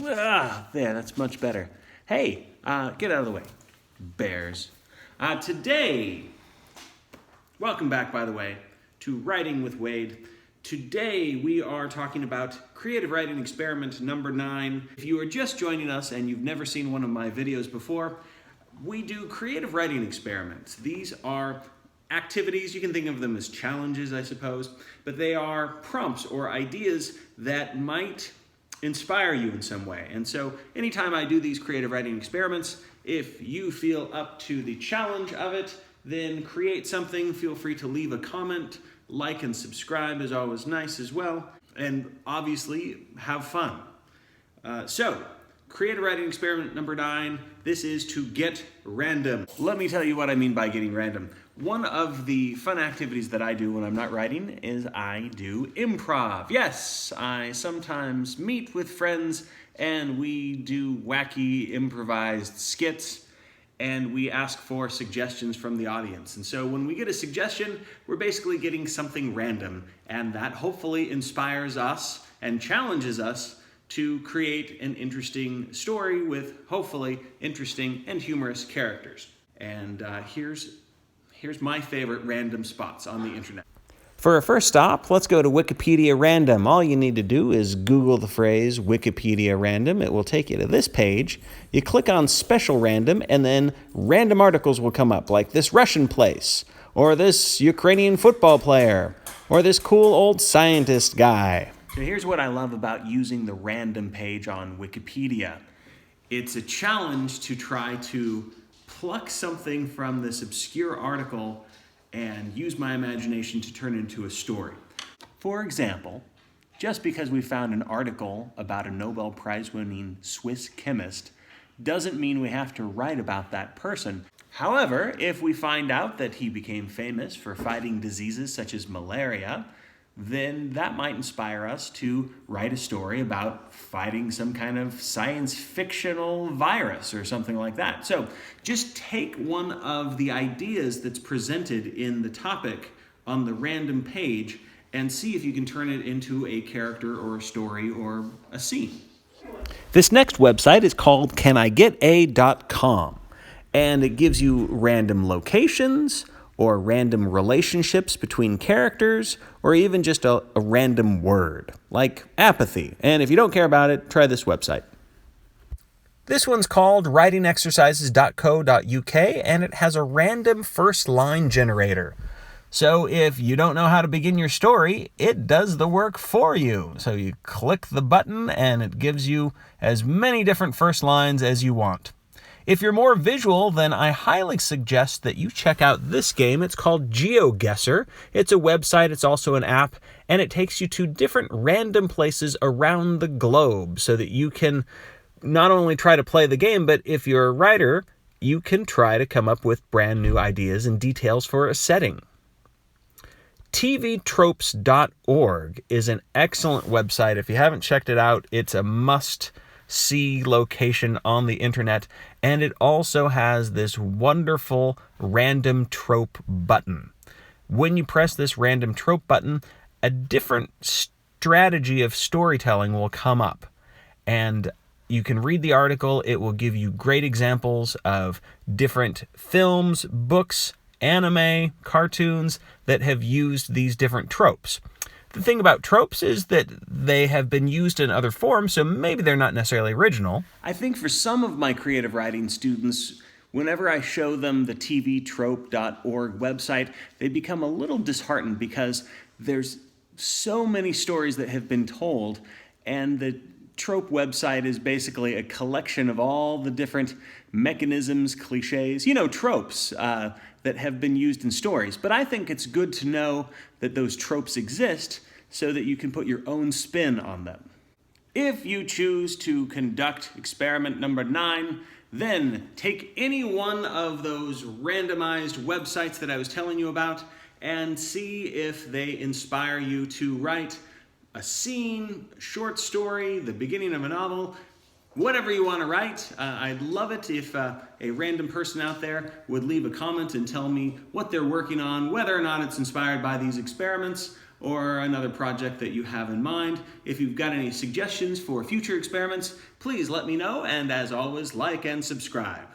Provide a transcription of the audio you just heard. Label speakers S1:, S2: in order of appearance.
S1: There, that's much better. Hey, get out of the way, bears. Today, welcome back, by the way, to Writing with Wade. Today, we are talking about creative writing experiment number 9. If you are just joining us and you've never seen one of my videos before, we do creative writing experiments. These are activities, you can think of them as challenges, I suppose, but they are prompts or ideas that might inspire you in some way. And so anytime I do these creative writing experiments, if you feel up to the challenge of it, then create something. Feel free to leave a comment. Like and subscribe is always nice as well. And obviously, have fun. So, creative writing experiment number 9. This is to get random. Let me tell you what I mean by getting random. One of the fun activities that I do when I'm not writing is I do improv. Yes, I sometimes meet with friends and we do wacky improvised skits and we ask for suggestions from the audience. And so when we get a suggestion, we're basically getting something random, and that hopefully inspires us and challenges us to create an interesting story with hopefully interesting and humorous characters. And here's my favorite random spots on the internet.
S2: For a first stop, let's go to Wikipedia Random. All you need to do is Google the phrase Wikipedia Random. It will take you to this page. You click on Special Random, and then random articles will come up, like this Russian place, or this Ukrainian football player, or this cool old scientist guy.
S1: So here's what I love about using the random page on Wikipedia. It's a challenge to try to pluck something from this obscure article and use my imagination to turn it into a story. For example, just because we found an article about a Nobel Prize-winning Swiss chemist doesn't mean we have to write about that person. However, if we find out that he became famous for fighting diseases such as malaria, then that might inspire us to write a story about fighting some kind of science fictional virus or something like that. So just take one of the ideas that's presented in the topic on the random page and see if you can turn it into a character or a story or a scene.
S2: This next website is called canigeta.com, and it gives you random locations, or random relationships between characters, or even just a random word, like apathy. And if you don't care about it, try this website. This one's called writingexercises.co.uk, and it has a random first line generator. So if you don't know how to begin your story, it does the work for you. So you click the button, and it gives you as many different first lines as you want. If you're more visual, then I highly suggest that you check out this game. It's called GeoGuessr. It's a website, it's also an app, and it takes you to different random places around the globe so that you can not only try to play the game, but if you're a writer, you can try to come up with brand new ideas and details for a setting. tvtropes.org is an excellent website. If you haven't checked it out, it's a must-see location on the internet, and it also has this wonderful random trope button. When you press this random trope button, a different strategy of storytelling will come up, and you can read the article. It will give you great examples of different films, books, anime, cartoons that have used these different tropes. The thing about tropes is that they have been used in other forms, so maybe they're not necessarily original.
S1: I think for some of my creative writing students, whenever I show them the tvtrope.org website, they become a little disheartened because there's so many stories that have been told, and the trope website is basically a collection of all the different mechanisms, cliches, tropes that have been used in stories. But I think it's good to know that those tropes exist so that you can put your own spin on them. If you choose to conduct experiment number 9, then take any one of those randomized websites that I was telling you about and see if they inspire you to write a scene, a short story, the beginning of a novel, whatever you want to write. I'd love it if a random person out there would leave a comment and tell me what they're working on, whether or not it's inspired by these experiments or another project that you have in mind. If you've got any suggestions for future experiments, please let me know, and as always, like and subscribe.